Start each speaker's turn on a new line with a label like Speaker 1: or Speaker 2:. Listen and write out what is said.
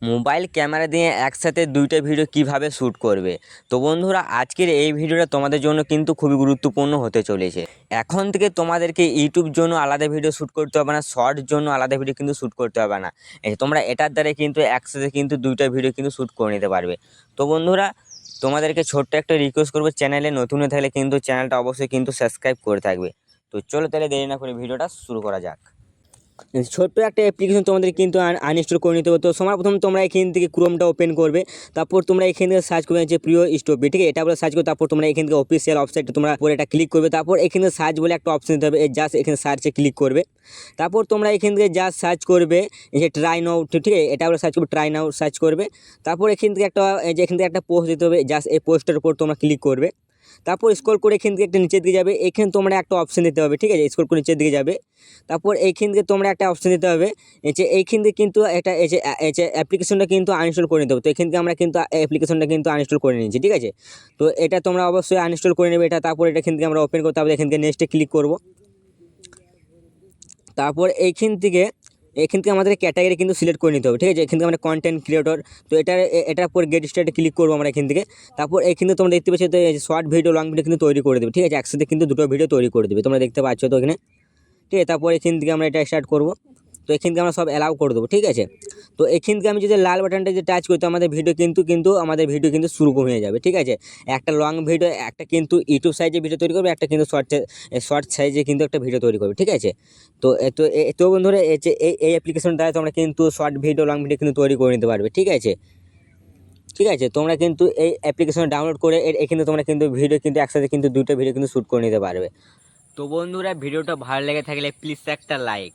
Speaker 1: Mobile camera দিয়ে একসাথে দুইটা ভিডিও কিভাবে শ্যুট করবে। তো বন্ধুরা, আজকের এই ভিডিওটা তোমাদের জন্য কিন্তু খুবই গুরুত্বপূর্ণ হতে চলেছে। এখন থেকে তোমাদেরকে ইউটিউব জন্য আলাদা ভিডিও শ্যুট করতে হবে না, শর্টস জন্য আলাদা ভিডিও কিন্তু শ্যুট করতে হবে না। তোমরা এটার দ্বারা কিন্তু একসাথে কিন্তু দুইটা ভিডিও কিন্তু শ্যুট করে নিতে পারবে। তো বন্ধুরা, তোমাদেরকে ছোট্ট একটা রিকোয়েস্ট করবো, চ্যানেলে নতুন হয়ে থাকলে কিন্তু চ্যানেলটা অবশ্যই কিন্তু সাবস্ক্রাইব করে থাকবে। তো চলো তাহলে দেরি না করে ভিডিওটা শুরু করা যাক। ছোট্ট একটা অ্যাপ্লিকেশন তোমাদের কিন্তু আনইনস্টল করে নিতে হবে। তো সবার প্রথম তোমরা এখান থেকে ক্রোমটা ওপেন করবে, তারপর তোমরা এখান থেকে সার্চ করবে যে প্রিয় স্টোভি, ঠিক আছে, এটা বলে সার্চ করবে। তারপর তোমরা এখান থেকে অফিসিয়াল ওয়েবসাইটে তোমরা পরে এটা ক্লিক করবে। তারপর এখানে সার্চ বলে একটা অপশন দিতে হবে, জাস্ট এখানে সার্চে ক্লিক করবে। তারপর তোমরা এখান থেকে জাস্ট সার্চ করবে যে ট্রাই নাও, ঠিক আছে, এটা বলে সার্চ করবে, ট্রাই নাও সার্চ করবে। তারপর এখান থেকে এখান থেকে একটা পোস্ট দিতে হবে, জাস্ট এই পোস্টের উপর তোমরা ক্লিক করবে। তারপর স্ক্রল করে এখান থেকে একটা নিচের দিকে যাবে, এখানে তোমরা একটা অপশন দিতে হবে, ঠিক আছে, স্ক্রল করে নিচের দিকে যাবে। তারপর এইখান থেকে তোমরা একটা অপশন দিতে হবে, এইখান থেকে কিন্তু একটা অ্যাপ্লিকেশনটা কিন্তু আনইনস্টল করে নিতে হবে। তো এখান থেকে আমরা কিন্তু অ্যাপ্লিকেশনটা কিন্তু আনইনস্টল করে নিয়েছি, ঠিক আছে। তো এটা তোমরা অবশ্যই আনইনস্টল করে নেবে এটা। তারপর এটা এখান থেকে আমরা ওপেন করতে হবে, এখান থেকে নেক্সটে ক্লিক করব। তারপর এখান থেকে আমাদের ক্যাটাগরি কিন্তু সিলেক্ট করে নিতে হবে, ঠিক আছে। এখান থেকে আমরা কন্টেন্ট ক্রিয়েটর, তো এটার উপর গেট স্টার্টে ক্লিক করবো আমরা এখান থেকে। তারপর এখানে তোমরা দেখতে পাচ্ছ শর্ট ভিডিও, লং ভিডিও কিন্তু তৈরি করে দেবে, ঠিক আছে, একসাথে কিন্তু দুটো ভিডিও তৈরি করে দেবে, তোমরা দেখতে পাচ্ছ তো এখানে, ঠিক আছে। তারপর এখান থেকে আমরা এটা স্টার্ট করবো। তো এখান থেকে আমরা সব অ্যালাউ করে দেবো, ঠিক আছে। তো এখান থেকে আমি যদি লাল বাটনটা যে টাচ করি, তো আমাদের ভিডিও কিন্তু শুরু হয়ে যাবে, ঠিক আছে। একটা লং ভিডিও, একটা কিন্তু ইউটিউব সাইজে ভিডিও তৈরি করবে, একটা কিন্তু শর্ট সাইজে কিন্তু একটা ভিডিও তৈরি করবে, ঠিক আছে। তো তো বন্ধুরা, এই অ্যাপ্লিকেশন দ্বারা তোমরা কিন্তু শর্ট ভিডিও, লং ভিডিও কিন্তু তৈরি করে নিতে পারবে, ঠিক আছে। ঠিক আছে, তোমরা কিন্তু এই অ্যাপ্লিকেশন ডাউনলোড করে এখানে তোমরা কিন্তু ভিডিও কিন্তু একসাথে কিন্তু দুটো ভিডিও কিন্তু শ্যুট করে নিতে পারবে। তো বন্ধুরা, ভিডিওটা ভালো লেগে থাকলে প্লিজ একটা লাইক।